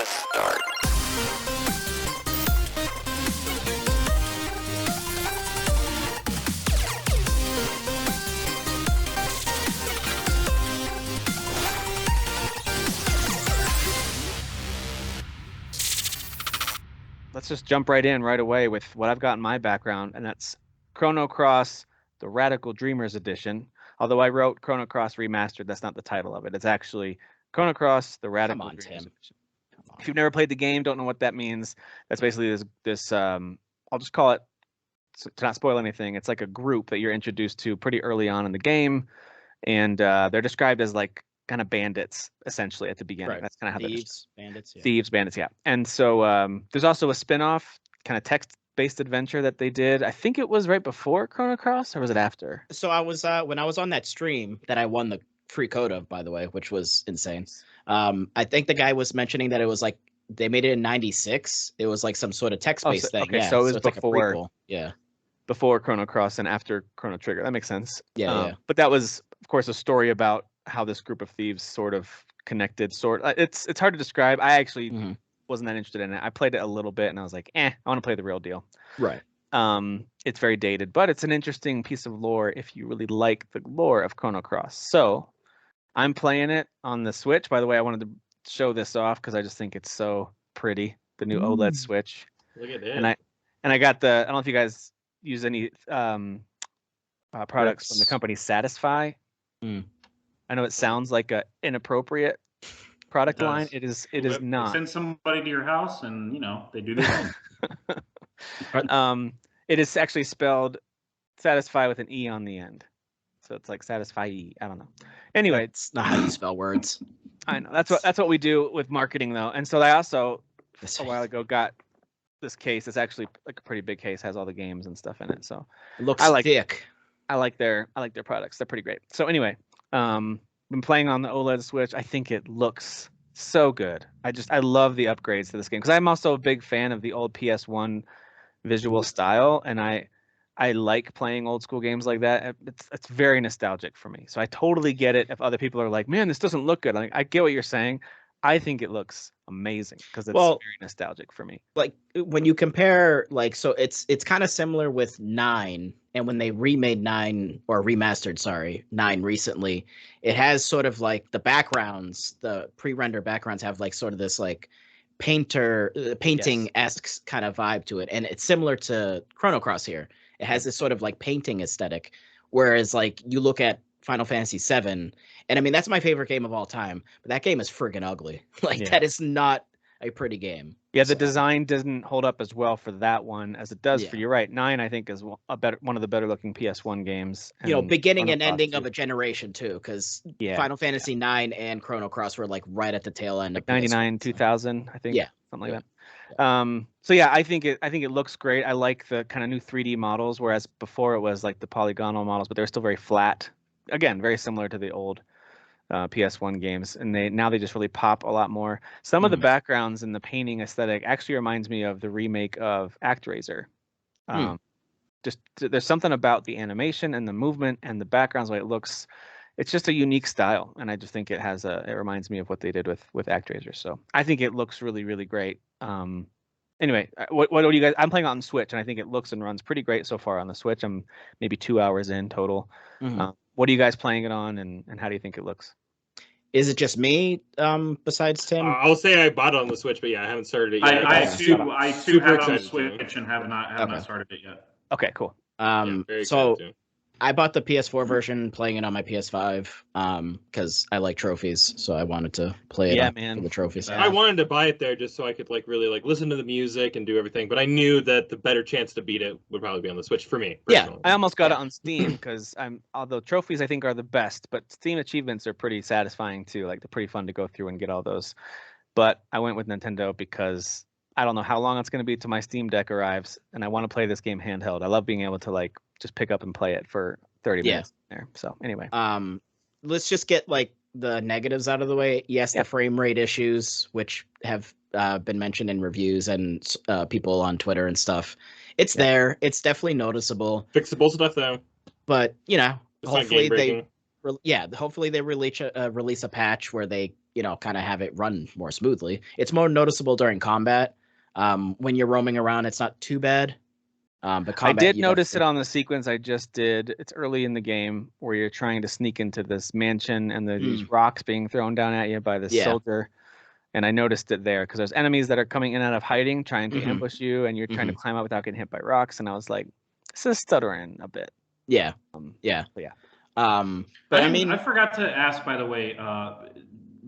press start. Let's just jump right in right away with what I've got in my background, and that's Chrono Cross, the Radical Dreamers Edition. Although I wrote Chrono Cross Remastered, that's not the title of it. It's actually Chrono Cross, the Radical Dreamers Edition. If you've never played the game, don't know what that means, that's basically this I'll just call it, to not spoil anything, it's like a group that you're introduced to pretty early on in the game, and they're described as like kind of bandits essentially at the beginning. Right. That's kind of how Thieves, bandits, yeah. Thieves, bandits, yeah. And so there's also a spin-off kind of text-based adventure that they did. I think it was right before Chrono Cross, or was it after? So I was when I was on that stream that I won the free code of, by the way, which was insane. I think the guy was mentioning that it was like they made it in '96. It was like some sort of text-based thing. Okay, yeah, so it was it's like a before. prequel. Yeah. Before Chrono Cross and after Chrono Trigger. That makes sense. Yeah. But that was, of course, a story about how this group of thieves sort of connected. It's hard to describe. I actually wasn't that interested in it. I played it a little bit and I was like, I want to play the real deal. Right. It's very dated, but it's an interesting piece of lore if you really like the lore of Chrono Cross. So I'm playing it on the Switch. By the way, I wanted to show this off because I just think it's so pretty. The new OLED Switch. Look at it. And I got I don't know if you guys use any products from the company Satisfy. I know it sounds like a inappropriate product line. It is not. Send somebody to your house and they do their thing. It is actually spelled Satisfy with an E on the end. So it's like Satisfy E. I don't know. Anyway, it's not how you spell words. I know. That's what we do with marketing though. And so I also a while ago got this case. It's actually like a pretty big case, has all the games and stuff in it. So it looks thick. I like their products. They're pretty great. So anyway, been playing on the OLED Switch. I think it looks so good. I love the upgrades to this game because I'm also a big fan of the old PS1 visual style, and I like playing old school games like that. It's very nostalgic for me. So I totally get it if other people are like, "Man, this doesn't look good." I get what you're saying. I think it looks amazing because it's very nostalgic for me. Like when you compare, like, so it's kind of similar with 9, and when they remade 9 or remastered, 9 recently, it has sort of like the backgrounds, the pre-render backgrounds have like sort of this like painting-esque kind of vibe to it, and it's similar to Chrono Cross here. It has this sort of like painting aesthetic, whereas like you look at Final Fantasy VII, and I mean that's my favorite game of all time, but that game is friggin' ugly. That is not a pretty game. Yeah, the design doesn't hold up as well for that one as it does for, you're right, 9 I think is one of the better looking PS1 games. Beginning and ending of a generation too, because Final Fantasy 9 and Chrono Cross were like right at the tail end of 99, 2000, I think. Something like that. So I think it looks great. I like the kind of new 3D models, whereas before it was like the polygonal models, but they're still very flat. Again, very similar to the old PS1 games, and they just really pop a lot more. Some of the backgrounds and the painting aesthetic actually reminds me of the remake of ActRaiser. Just there's something about the animation and the movement and the backgrounds, the way it looks. It's just a unique style, and I just think it reminds me of what they did with ActRaiser. So I think it looks really, really great. Anyway, what do you guys? I'm playing on the Switch, and I think it looks and runs pretty great so far on the Switch. I'm maybe 2 hours in total. What are you guys playing it on, and how do you think it looks? Is it just me besides Tim? I'll say I bought it on the Switch, but I haven't started it yet. I too have it on the Switch and have not started it yet. Okay, cool. So I bought the PS4 version, playing it on my PS5 because I like trophies, so I wanted to play it for the trophies. I wanted to buy it there just so I could really listen to the music and do everything, but I knew that the better chance to beat it would probably be on the Switch for me. Personally. Yeah, I almost got it on Steam because although trophies I think are the best, but Steam achievements are pretty satisfying too. Like they're pretty fun to go through and get all those. But I went with Nintendo because I don't know how long it's going to be till my Steam Deck arrives, and I want to play this game handheld. I love being able to just pick up and play it for 30 minutes there. So anyway, let's just get like the negatives out of the way. Yes, the frame rate issues, which have been mentioned in reviews and people on Twitter and stuff. It's there. It's definitely noticeable. Fixable stuff though. But hopefully they release a patch where they kind of have it run more smoothly. It's more noticeable during combat. When you're roaming around, it's not too bad. But combat, I did notice it on the sequence I just did. It's early in the game where you're trying to sneak into this mansion and these rocks being thrown down at you by this soldier. And I noticed it there because there's enemies that are coming in and out of hiding, trying to ambush you, and you're trying to climb out without getting hit by rocks. And I was like, this is stuttering a bit. Yeah. But I forgot to ask, by the way,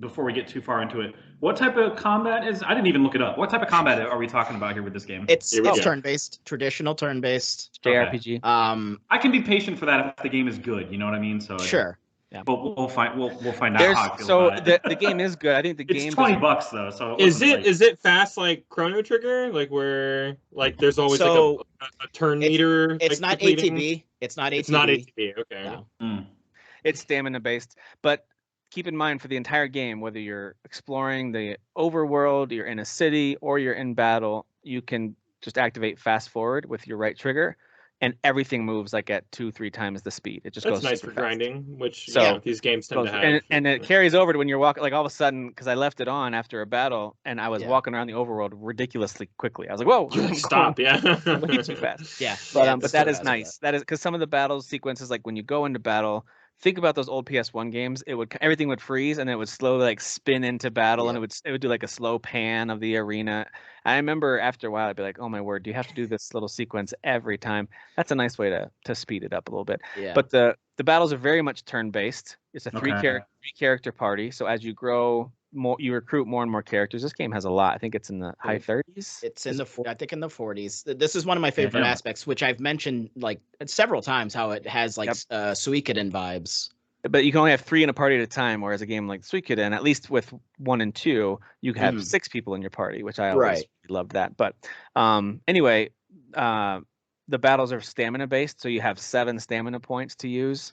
before we get too far into it, what type of combat is? I didn't even look it up. What type of combat are we talking about here with this game? It's turn-based, traditional turn-based JRPG. I can be patient for that if the game is good. You know what I mean? So sure. Yeah. But we'll find out how I feel about it. The game is good. I think the game it's $20 though. So is it fast like Chrono Trigger? Like where like there's always like a turn meter? It's not ATB. It's not ATB. It's not ATB. Okay. No. It's stamina based, but keep in mind for the entire game, whether you're exploring the overworld, you're in a city, or you're in battle, you can just activate fast forward with your right trigger, and everything moves like at 2-3 times the speed. It just goes. That's nice for fast. grinding, which these games tend to have. have. And it carries over to when you're walking. Like all of a sudden, because I left it on after a battle, and I was walking around the overworld ridiculously quickly. I was like, "Whoa, stop!" Way too fast. Yeah. But that is nice. That is because some of the battle sequences, like when you go into battle. Think about those old PS1 games. Everything would freeze and it would slowly like spin into battle and it would do like a slow pan of the arena. I remember after a while I'd be like, oh my word, do you have to do this little sequence every time? That's a nice way to speed it up a little bit. Yeah. But the battles are very much turn based. It's a three character party. So as you grow more, you recruit more and more characters. This game has a lot. I think it's in the high 30s. It's in I think in the 40s. This is one of my favorite aspects, which I've mentioned like several times, how it has like Suikoden vibes. But you can only have 3 in a party at a time, whereas a game like Suikoden, at least with 1 and 2, you have 6 people in your party, which I always loved that. But anyway, the battles are stamina based, so you have 7 stamina points to use,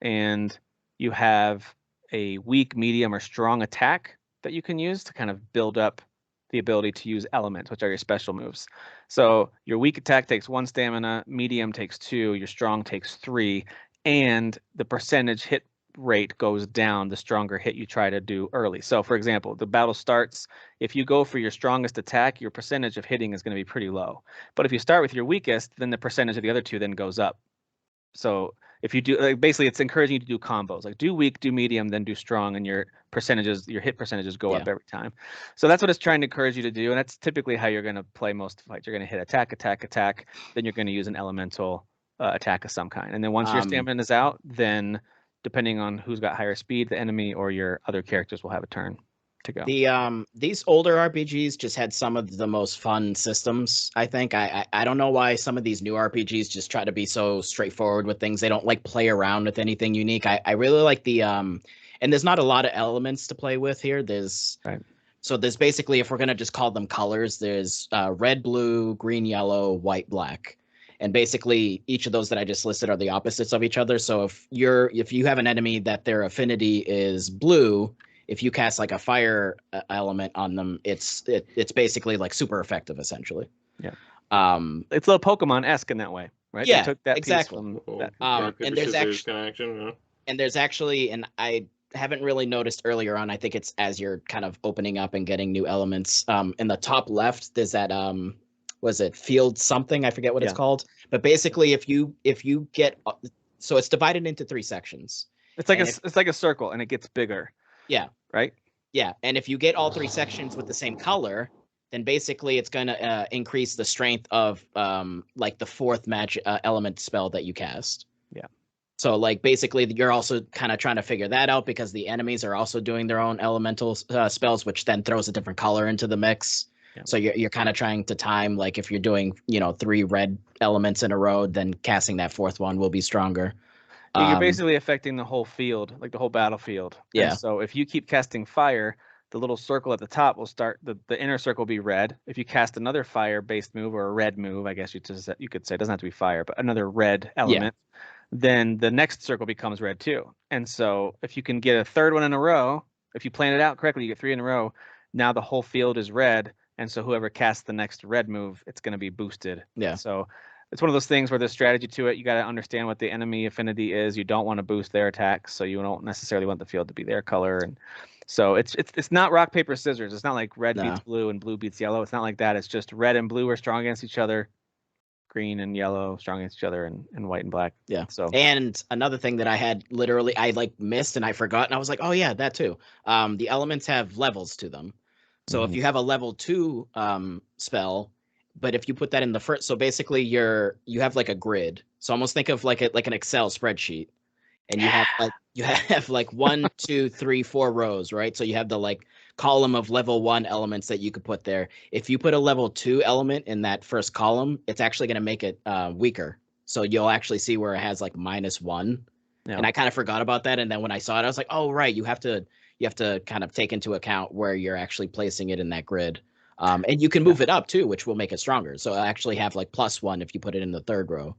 and you have a weak, medium, or strong attack that you can use to kind of build up the ability to use elements, which are your special moves. So your weak attack takes 1 stamina, medium takes 2, your strong takes 3, and the percentage hit rate goes down the stronger hit you try to do early. So for example, the battle starts, if you go for your strongest attack, your percentage of hitting is going to be pretty low. But if you start with your weakest, then the percentage of the other 2 then goes up. So if you do, basically it's encouraging you to do combos, like do weak, do medium, then do strong, and your hit percentages go up every time. So that's what it's trying to encourage you to do, and that's typically how you're going to play most fights. You're going to hit attack, then you're going to use an elemental attack of some kind. And then once your stamina is out, then depending on who's got higher speed, the enemy or your other characters will have a turn to go. These older RPGs just had some of the most fun systems, I think. I don't know why some of these new RPGs just try to be so straightforward with things. They don't like play around with anything unique. I really like the and there's not a lot of elements to play with here. So there's basically, if we're gonna just call them colors, there's red, blue, green, yellow, white, black. And basically, each of those that I just listed are the opposites of each other. So if you have an enemy that their affinity is blue, if you cast like a fire element on them, it's basically like super effective, essentially. Yeah. It's a little Pokemon-esque in that way, right? Yeah, they took that exactly. Piece from that. And there's actually, and I haven't really noticed earlier on, I think it's as you're kind of opening up and getting new elements. In the top left, there's that was it field something? I forget what it's called. But basically, if you get, so it's divided into 3 sections. It's like a circle, and it gets bigger. Yeah. Right. Yeah, and if you get all 3 sections with the same color, then basically it's going to increase the strength of like the 4th magic element spell that you cast. Yeah. So like basically you're also kind of trying to figure that out because the enemies are also doing their own elemental spells, which then throws a different color into the mix. Yeah. So you're kind of trying to time, like if you're doing 3 red elements in a row, then casting that 4th one will be stronger. You're basically affecting the whole field, like the whole battlefield. Yeah. And so if you keep casting fire, the little circle at the top will start, the inner circle will be red. If you cast another fire-based move or a red move, I guess you could say, it doesn't have to be fire, but another red element, then the next circle becomes red too. And so if you can get a 3rd one in a row, if you plan it out correctly, you get 3 in a row, now the whole field is red. And so whoever casts the next red move, it's going to be boosted. Yeah. So it's one of those things where there's strategy to it. You got to understand what the enemy affinity is. You don't want to boost their attacks, so you don't necessarily want the field to be their color. And So it's not rock, paper, scissors. It's not like red No. beats blue and blue beats yellow. It's not like that. It's just red and blue are strong against each other. Green and yellow strong against each other, and white and black. Yeah. So and another thing that I had literally I like missed and I forgot, and I was like, oh yeah, that too. The elements have levels to them. So if you have a level 2 spell, but if you put that in the first, so basically you have like a grid. So almost think of like an Excel spreadsheet, and you have like 1, 2, 3, 4 rows, right? So you have the like column of level 1 elements that you could put there. If you put a level 2 element in that first column, it's actually going to make it weaker. So you'll actually see where it has like -1. Yeah. And I kind of forgot about that. And then when I saw it, I was like, oh right, you have to kind of take into account where you're actually placing it in that grid. And you can move it up too, which will make it stronger. So I actually have like +1 if you put it in the third row.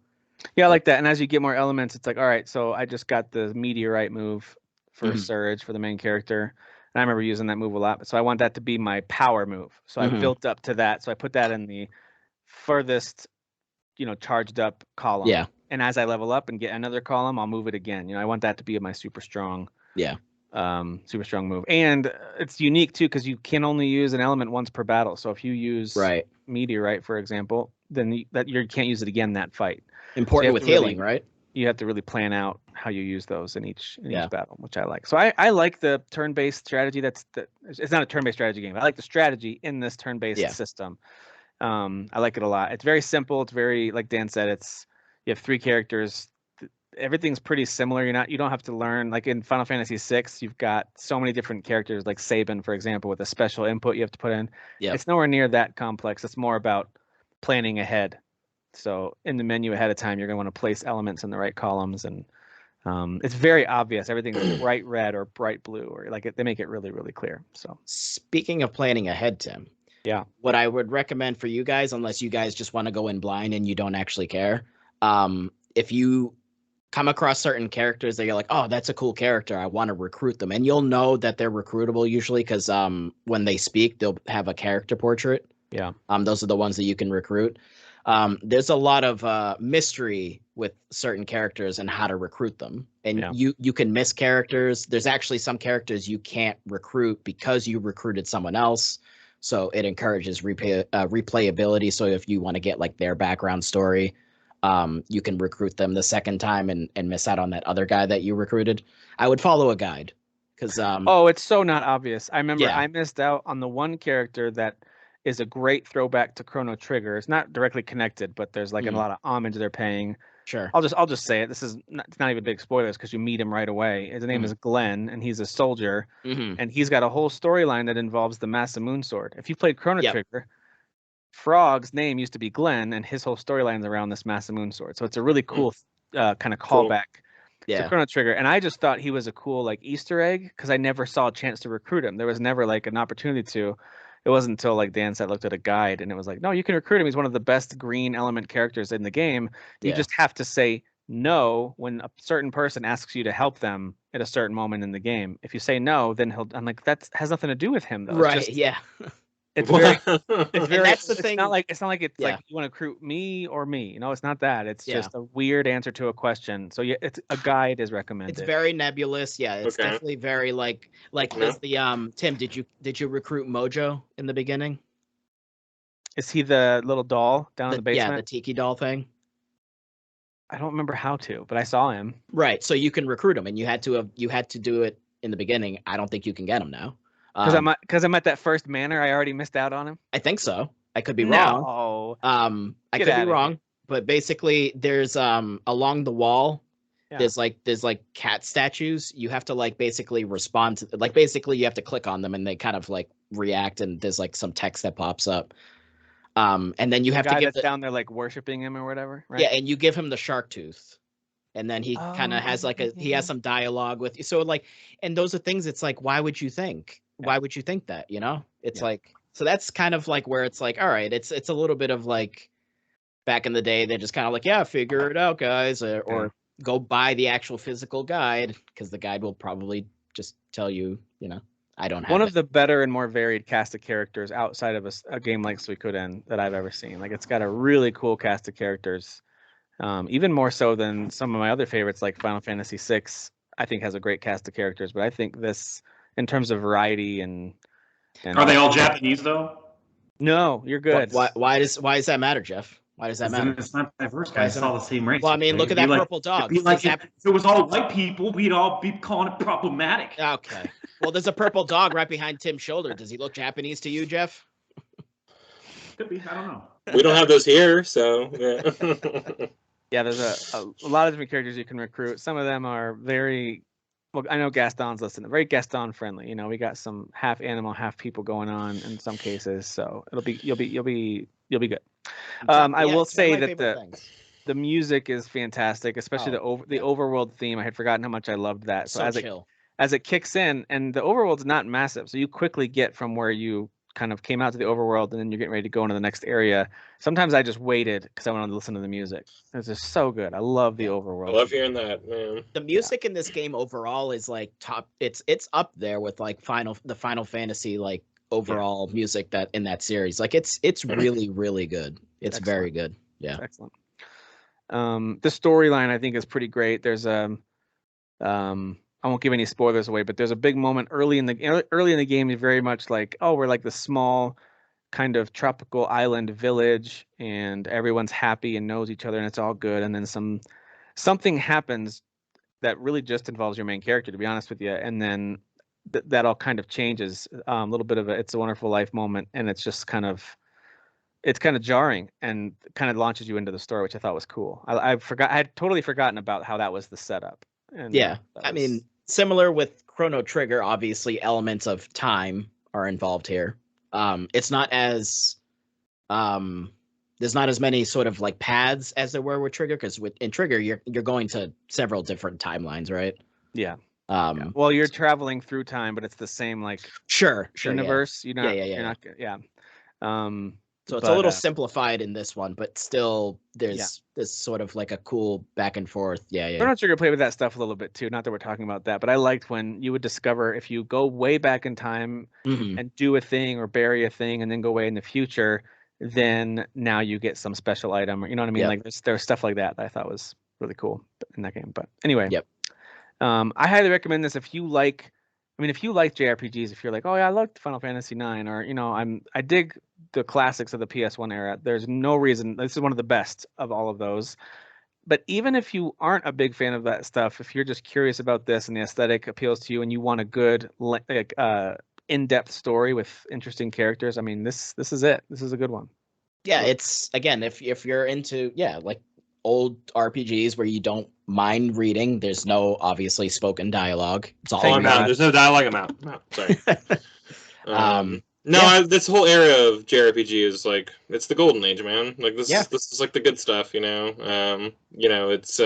Yeah, I like that. And as you get more elements, it's like, all right, so I just got the meteorite move for Surge for the main character. And I remember using that move a lot. So I want that to be my power move. So I built up to that. So I put that in the furthest, charged up column. Yeah. And as I level up and get another column, I'll move it again. I want that to be my super strong. Yeah. Super strong move. And it's unique too, because you can only use an element once per battle. So if you use meteorite, for example, then you can't use it again that fight. Important so with healing, right? You have to really plan out how you use those in each battle, which I like. So I like the turn-based strategy. It's not a turn-based strategy game. I like the strategy in this turn-based system. I like it a lot. It's very simple. It's very, like Dan said, you have 3 characters. Everything's pretty similar. You don't have to learn, like in Final Fantasy VI, you've got so many different characters, like Sabin, for example, with a special input you have to put in. It's nowhere near that complex. It's more about planning ahead. So in the menu ahead of time, you're going to want to place elements in the right columns, and it's very obvious. Everything's bright red or bright blue, or they make it really, really clear. So speaking of planning ahead, Tim, what I would recommend for you guys, unless you guys just want to go in blind and you don't actually care, if you come across certain characters that you're like, oh, that's a cool character, I want to recruit them, and you'll know that they're recruitable usually because when they speak, they'll have a character portrait. Those are the ones that you can recruit. There's a lot of mystery with certain characters and how to recruit them, and you can miss characters. There's actually some characters you can't recruit because you recruited someone else, so it encourages replayability. So if you want to get like their background story, you can recruit them the second time and miss out on that other guy that you recruited. I would follow a guide because it's so not obvious. I remember I missed out on the one character that is a great throwback to Chrono Trigger. It's not directly connected, but there's like a lot of homage they're paying. Sure. I'll just say it. This is it's not even big spoilers because you meet him right away. His name is Glenn, and he's a soldier, and he's got a whole storyline that involves the Masamune sword. If you played Chrono Trigger, Frog's name used to be Glenn, and his whole storyline is around this Masamune sword. So it's a really cool kind of callback to Chrono Trigger. And I just thought he was a cool like Easter egg because I never saw a chance to recruit him. There was never like an opportunity to. It wasn't until, like Dan said, I looked at a guide and it was like, no, you can recruit him. He's one of the best green element characters in the game. You just have to say no when a certain person asks you to help them at a certain moment in the game. If you say no, then I'm like, that has nothing to do with him, though. Right? It's very. It's very. That's the thing. Not like it's like you want to recruit me or me. It's not that. It's just a weird answer to a question. So it's a guide is recommended. It's very nebulous. Yeah, it's definitely very like is the Tim, did you recruit Mojo in the beginning? Is he the little doll down in the basement? Yeah, the tiki doll thing. I don't remember how to, but I saw him. Right, so you can recruit him, and you had to do it in the beginning. I don't think you can get him now. Because I'm at that first manor, I already missed out on him. I think so. I could be wrong. No. I could be wrong. But basically, there's along the wall, there's like cat statues. You have to like basically respond to basically you have to click on them and they kind of like react, and there's like some text that pops up. And then you have to give down there like worshiping him or whatever. Right? Yeah, and you give him the shark tooth. And then he kind of has he has some dialogue with you. So like, and those are things. It's like, why would you think? Why would you think that? It's like, so that's kind of like where it's like, all right, it's a little bit of like back in the day, they're just kind of like, yeah, figure it out, guys, or go buy the actual physical guide because the guide will probably just tell you, I don't have one of the better and more varied cast of characters outside of a game like Suikoden that I've ever seen. Like it's got a really cool cast of characters. Even more so than some of my other favorites, like Final Fantasy VI, I think has a great cast of characters. But I think this in terms of variety and Are they all Japanese though? No, you're good. Why does that matter, Jeff? Why does that matter? It's not diverse, guys. It's all the same race. Well, I mean, look at that purple dog. If it was all white people, we'd all be calling it problematic. Okay. Well, there's a purple dog right behind Tim's shoulder. Does he look Japanese to you, Jeff? Could be. I don't know. We don't have those here, so yeah. Yeah, there's a lot of different characters you can recruit. Some of them are very well. I know Gaston's listening. Very Gaston friendly. You know, we got some half animal, half people going on in some cases. So you'll be good. I will say that the music is fantastic, especially the overworld theme. I had forgotten how much I loved that. So as it kicks in, and the overworld's not massive, so you quickly get from where you kind of came out to the overworld, and then you're getting ready to go into the next area. Sometimes I just waited because I wanted to listen to the music. It's just so good. I love the overworld. I love hearing that, man. The music in this game overall is like top. It's up there with like the Final Fantasy like overall music that in that series. Like it's really really good. It's excellent. Very good. Yeah, excellent. The storyline I think is pretty great. There's I won't give any spoilers away, but there's a big moment early in the game. You're very much like, oh, we're like the small kind of tropical island village, and everyone's happy and knows each other, and it's all good. And then something happens that really just involves your main character, to be honest with you, and then that all kind of changes. A little bit of a It's a Wonderful Life moment, and it's just kind of jarring and kind of launches you into the story, which I thought was cool. I had totally forgotten about how that was the setup. And I mean, similar with Chrono Trigger, obviously elements of time are involved here. It's not as there's not as many sort of like paths as there were with Trigger, because in Trigger you're going to several different timelines, right? Yeah. Well, you're traveling through time, but it's the same like universe. Yeah. So it's a little simplified in this one, but still there's this sort of like a cool back and forth. Yeah. Chrono Trigger played with that stuff a little bit too. Not that we're talking about that, but I liked when you would discover if you go way back in time and do a thing or bury a thing and then go way in the future, then now you get some special item, or you know what I mean? Like there's stuff like that I thought was really cool in that game. But anyway, I highly recommend this if you like JRPGs, if you're like, oh yeah, I liked Final Fantasy 9, or I dig the classics of the PS1 era. There's no reason. This is one of the best of all of those. But even if you aren't a big fan of that stuff, if you're just curious about this and the aesthetic appeals to you, and you want a good in-depth story with interesting characters, I mean, this is it. This is a good one. Yeah, it's again, if you're into like old RPGs where you don't mind reading, there's no obviously spoken dialogue. It's all I'm out. There's no dialogue. I'm out. No, sorry. This whole era of JRPG is like, it's the golden age, man. Like this is like the good stuff, it's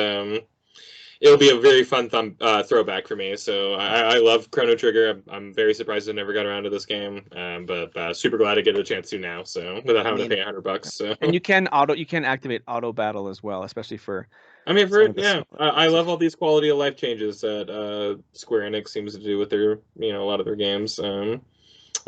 it'll be a very fun throwback for me. So I love Chrono Trigger. I'm very surprised I never got around to this game, but super glad to get a chance to now. So without having to pay $100. So. And you can activate auto battle as well, especially for. I love all these quality of life changes that Square Enix seems to do with their a lot of their games.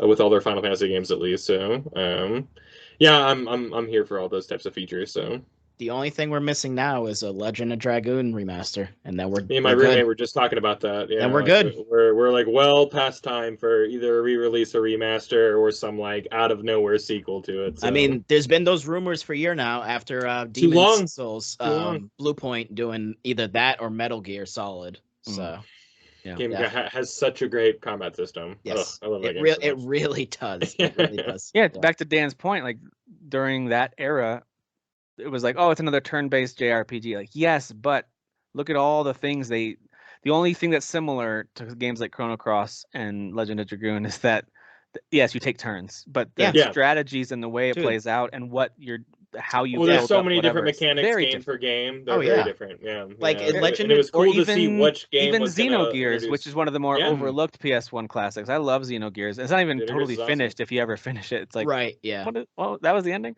With all their Final Fantasy games, at least. So, I'm here for all those types of features. So, the only thing we're missing now is a Legend of Dragoon remaster, and then me and my roommate were just talking about that. Yeah, and we're good. We're like well past time for either a re-release or remaster or some like out of nowhere sequel to it. So. I mean, there's been those rumors for a year now after Demon's Souls, Blue Point doing either that or Metal Gear Solid. So. Game has such a great combat system. Yes, I love that game. It really does. It really does. Yeah, back to Dan's point, like during that era, it was like, oh, it's another turn-based JRPG. Like, yes, but look at all the things the only thing that's similar to games like Chrono Cross and Legend of Dragoon is that, yes, you take turns, but the strategies and the way it plays out and how you there's so many different mechanics game for game. They're very different. Yeah. Like in Legend, and it was cool to see which game even was Xenogears, which is one of the more overlooked PS1 classics. I love Xenogears. It's not even totally finished awesome. If you ever finish it. It's like that was the ending.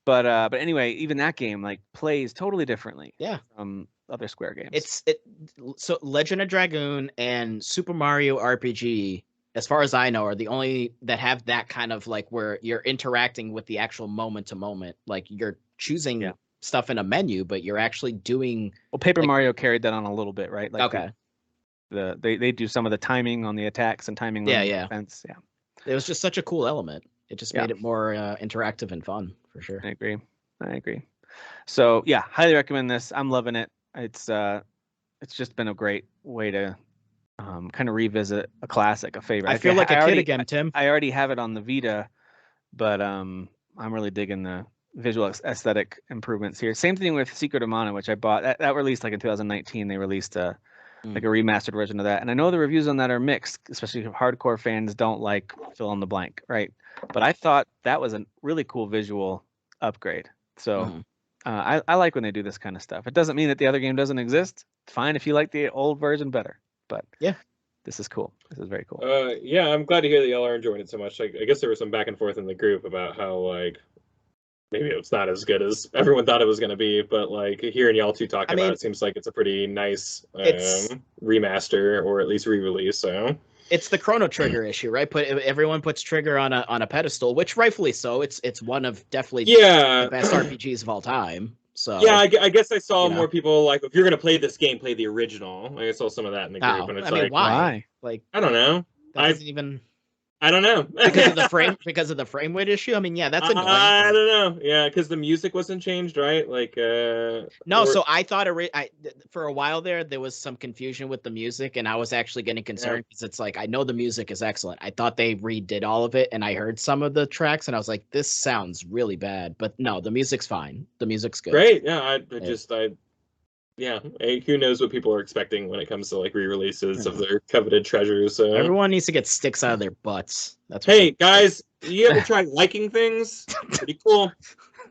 But anyway, even that game like plays totally differently. Yeah. From other Square games. So Legend of Dragoon and Super Mario RPG, as far as I know, are the only that have that kind of like where you're interacting with the actual moment to moment. Like you're choosing stuff in a menu, but you're actually doing. Well, Paper Mario carried that on a little bit, right? Like okay. they do some of the timing on the attacks and timing on the defense. Yeah. It was just such a cool element. It just made it more interactive and fun, for sure. I agree. So yeah, highly recommend this. I'm loving it. It's just been a great way to kind of revisit a classic, a favorite. I feel like a kid again, Tim. I already have it on the Vita, but I'm really digging the visual aesthetic improvements here. Same thing with Secret of Mana, which I bought. That released like in 2019. They released like a remastered version of that, and I know the reviews on that are mixed, especially if hardcore fans don't like fill in the blank, right? But I thought that was a really cool visual upgrade. So I like when they do this kind of stuff. It doesn't mean that the other game doesn't exist. It's fine if you like the old version better, but yeah, this is cool. This is very cool. Yeah, I'm glad to hear that y'all are enjoying it so much. Like, I guess there was some back and forth in the group about how like maybe it's not as good as everyone thought it was going to be, but like hearing y'all two talk about it seems like it's a pretty nice remaster or at least re-release. So it's the Chrono Trigger issue, right? Everyone puts Trigger on a pedestal, which rightfully so. It's one of definitely the best RPGs of all time. So yeah, I guess I saw more people like, if you're going to play this game, play the original. Like, I saw some of that in the group, and it's why? Like, I don't know. I don't know. because of the frame rate issue. I mean, yeah, that's annoying. I don't know. Yeah, because the music wasn't changed, right? Like, so I thought for a while there was some confusion with the music, and I was actually getting concerned because it's like I know the music is excellent. I thought they redid all of it, and I heard some of the tracks, and I was like, this sounds really bad. But no, the music's fine. The music's good. Great. Yeah, yeah, who knows what people are expecting when it comes to like re-releases of their coveted treasures. Everyone needs to get sticks out of their butts. Hey guys, you ever try liking things? Pretty cool.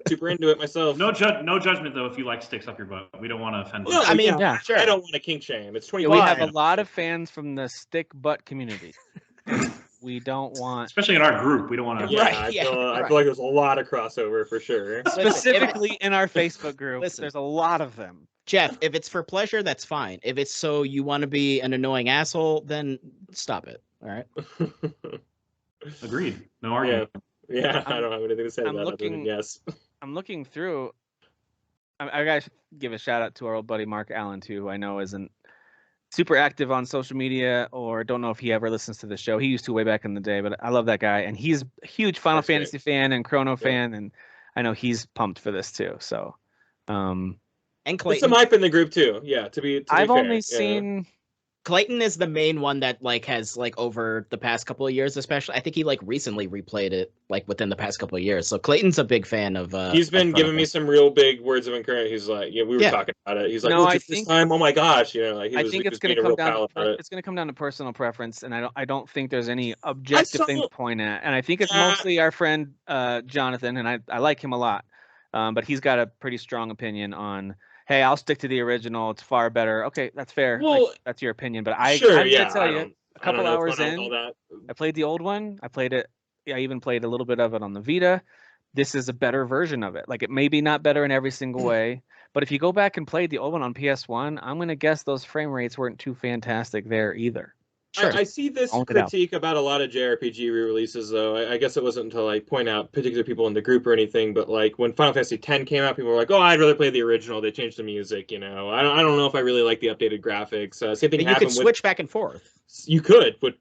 Super into it myself. No judgment though if you like sticks up your butt. We don't want to offend. Well, I mean, sure. I don't want to kink shame. It's 25. We have a lot of fans from the stick butt community. We don't want, especially in our group, we don't want to. Yeah, I feel like there's a lot of crossover for sure. Specifically in our Facebook group, there's a lot of them. Jeff, if it's for pleasure, that's fine. If it's so you want to be an annoying asshole, then stop it. All right. Agreed. No argument. Yeah, I don't have anything to say about that. Yes. I'm looking through. I gotta give a shout out to our old buddy Mark Allen too, who I know isn't super active on social media, or don't know if he ever listens to the show. He used to way back in the day, but I love that guy, and he's a huge Final Fantasy fan and Chrono fan, and I know he's pumped for this too. So, and Clayton, some hype in the group too. Yeah, to be I've fair. only seen Clayton is the main one that like has like over the past couple of years, especially. I think he like recently replayed it like within the past couple of years. So Clayton's a big fan of. He's been giving me some real big words of encouragement. He's like, we were talking about it. He's like, no, this time, oh my gosh, like I think it's going to come down. It's going to come down to personal preference, and I don't think there's any objective thing to point at. And I think it's mostly our friend Jonathan, and I like him a lot, but he's got a pretty strong opinion on. Hey, I'll stick to the original. It's far better. Okay, that's fair. Well, like, that's your opinion. But I'm gonna tell you, a couple hours in, I played the old one. I played it. I even played a little bit of it on the Vita. This is a better version of it. Like, it may be not better in every single way, but if you go back and play the old one on PS1, I'm gonna guess those frame rates weren't too fantastic there either. Sure. I see this critique about a lot of JRPG re-releases, though. I guess it wasn't until I point out particular people in the group or anything, but like when Final Fantasy X came out, people were like, "Oh, I'd rather play the original. They changed the music." I don't know if I really like the updated graphics. Same thing happened. You could switch back and forth. You could, but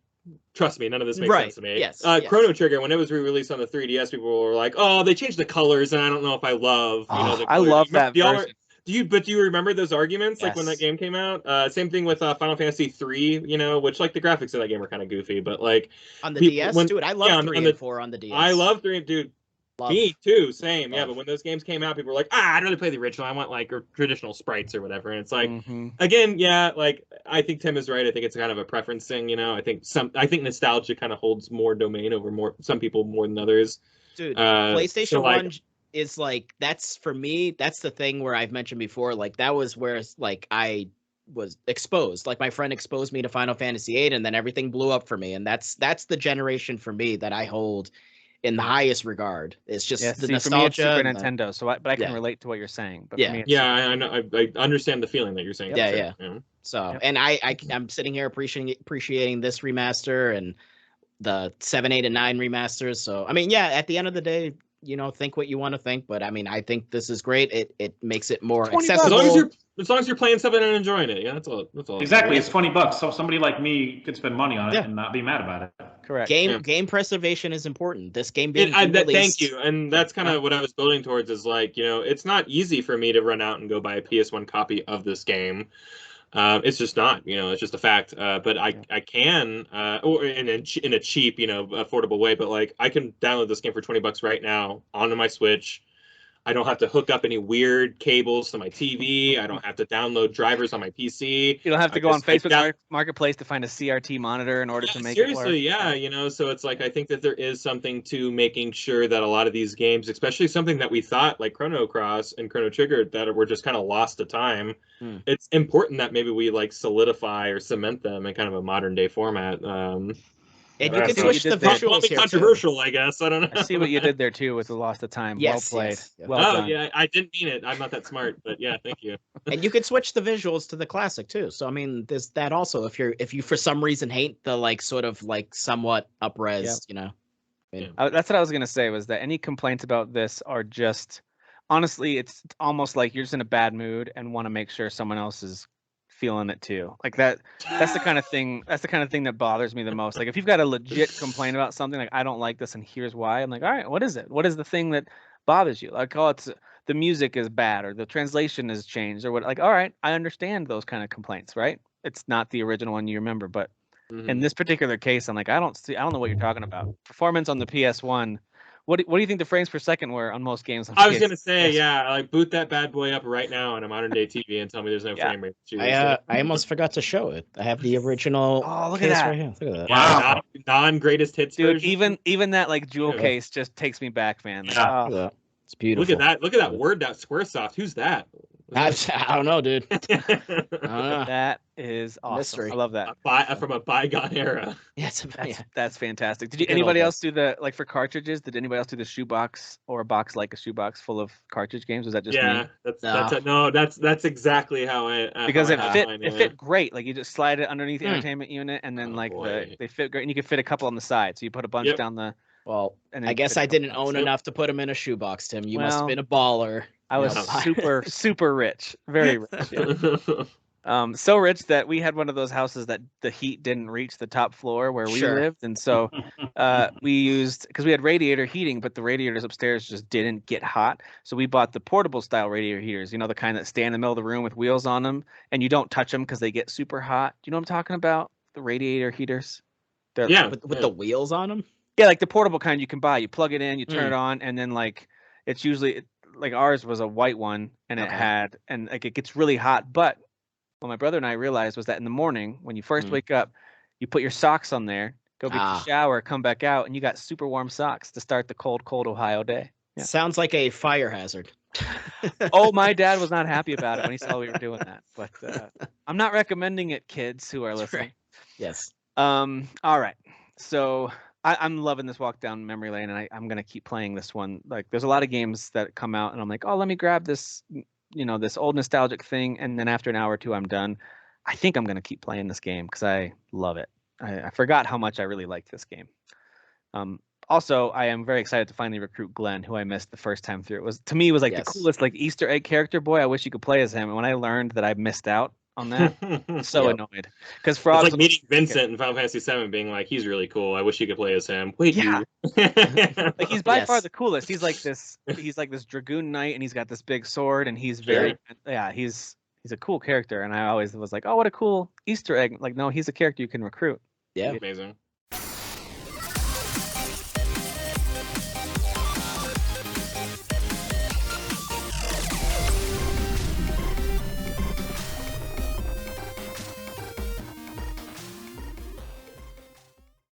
trust me, none of this makes sense to me. Yes. Chrono Trigger, when it was re-released on the 3DS, people were like, "Oh, they changed the colors, and I don't know if I love." I love that version. Do you remember those arguments when that game came out? Same thing with Final Fantasy 3, which like the graphics of that game were kind of goofy, but like on the DS, dude, I love 3 and 4 on the DS. I love 3, dude. Me too, same. Yeah, but when those games came out, people were like, I'd rather play the original. I want like traditional sprites or whatever. And it's like, again, like I think Tim is right. I think it's kind of a preference thing. I think nostalgia kind of holds more domain over some people more than others. Dude, PlayStation 1. Is like, that's for me, that's the thing where I've mentioned before, like that was where like I was exposed, like my friend exposed me to Final Fantasy VIII, and then everything blew up for me, and that's the generation for me that I hold in the highest regard. It's just the nostalgia. For me, it's Super Nintendo, so I can relate to what you're saying. But for me, I know, I understand the feeling that you're saying. Yeah. So, and I'm sitting here appreciating this remaster and the 7, 8, and 9 remasters. So, I mean, at the end of the day, think what you want to think, but I mean, I think this is great. It makes it more $20. accessible. As long as you're playing something and enjoying it, that's all. Exactly, it's $20, so somebody like me could spend money on it and not be mad about it. Correct. Game preservation is important. This game being released, thank you, and that's kind of what I was building towards. Is like, it's not easy for me to run out and go buy a PS1 copy of this game. It's just not, it's just a fact. But I can, or in a cheap, affordable way. But like, I can download this game for $20 right now onto my Switch. I don't have to hook up any weird cables to my TV. I don't have to download drivers on my PC. You don't have to go on Facebook Marketplace to find a CRT monitor in order to make it work. Yeah. So it's like, I think that there is something to making sure that a lot of these games, especially something that we thought like Chrono Cross and Chrono Trigger, that were just kind of lost to time. It's important that maybe we like solidify or cement them in kind of a modern day format. And you can switch the visuals here controversial, I guess. I don't know. I see what you did there too with the lost of time. Yes, well played. Yes. Well done. Yeah, I didn't mean it. I'm not that smart, but yeah, thank you. And you could switch the visuals to the classic too. So I mean, there's that also. If you for some reason hate the like sort of like somewhat up-res, That's what I was gonna say, was that any complaints about this are just, honestly, it's almost like you're just in a bad mood and want to make sure someone else is feeling it too. Like that's the kind of thing that bothers me the most. Like if you've got a legit complaint about something, like I don't like this and here's why, I'm like, all right, what is it? What is the thing that bothers you? Like, oh, it's the music is bad or the translation has changed or what. Like, all right, I understand those kind of complaints, right? It's not the original one you remember, but in this particular case, I'm like, I don't know what you're talking about. Performance on the PS1. What do you think the frames per second were on most games? I was gonna say, like boot that bad boy up right now on a modern day TV and tell me there's no frame rate. I almost forgot to show it. I have the original. Oh, look case at that! Right here. Look at that. Wow, non-greatest hits. Dude, version. even that like jewel case just takes me back, man. Like, Look at that. It's beautiful. Look at that word. That Squaresoft. Who's that? I don't know, dude. That is awesome. Mystery. I love that. From a bygone era. Yeah, that's fantastic. Did anybody else do like for cartridges? Did anybody else do the shoebox or a box like a shoebox full of cartridge games? Was that just me? That's exactly how I. Because it fit great. Like you just slide it underneath the entertainment unit, and then they fit great, and you could fit a couple on the side. So you put a bunch down the. Well, I guess I didn't own enough to put them in a shoebox, Tim. You must have been a baller. I was super rich, very rich. Yeah. So rich that we had one of those houses that the heat didn't reach the top floor where we lived, and so we used, because we had radiator heating, but the radiators upstairs just didn't get hot. So we bought the portable style radiator heaters, the kind that stay in the middle of the room with wheels on them, and you don't touch them because they get super hot. Do you know what I'm talking about? The radiator heaters. With the wheels on them. Yeah, like the portable kind you can buy. You plug it in, you turn it on, and then like it's usually like ours was a white one, and it gets really hot. But what my brother and I realized was that in the morning when you first wake up, you put your socks on there, go get the shower, come back out, and you got super warm socks to start the cold Ohio day. Yeah. Sounds like a fire hazard. Oh, my dad was not happy about it when he saw we were doing that. But I'm not recommending it, kids who are listening. Right. Yes. All right. So I'm loving this walk down memory lane, and I'm gonna keep playing this one. Like, there's a lot of games that come out, and I'm like, oh, let me grab this, this old nostalgic thing, and then after an hour or two, I'm done. I think I'm gonna keep playing this game because I love it. I forgot how much I really liked this game. Also, I am very excited to finally recruit Glenn, who I missed the first time through. To me, it was like the coolest like Easter egg character. Boy, I wish you could play as him. And when I learned that I missed out on that, I'm so annoyed. Because Frog, it's like meeting Vincent in Final Fantasy VII, being like, he's really cool. I wish you could play as him. Wait, like he's by far the coolest. He's like this dragoon knight, and he's got this big sword, and he's he's a cool character. And I always was like, oh, what a cool Easter egg. Like, no, he's a character you can recruit. Yeah, amazing.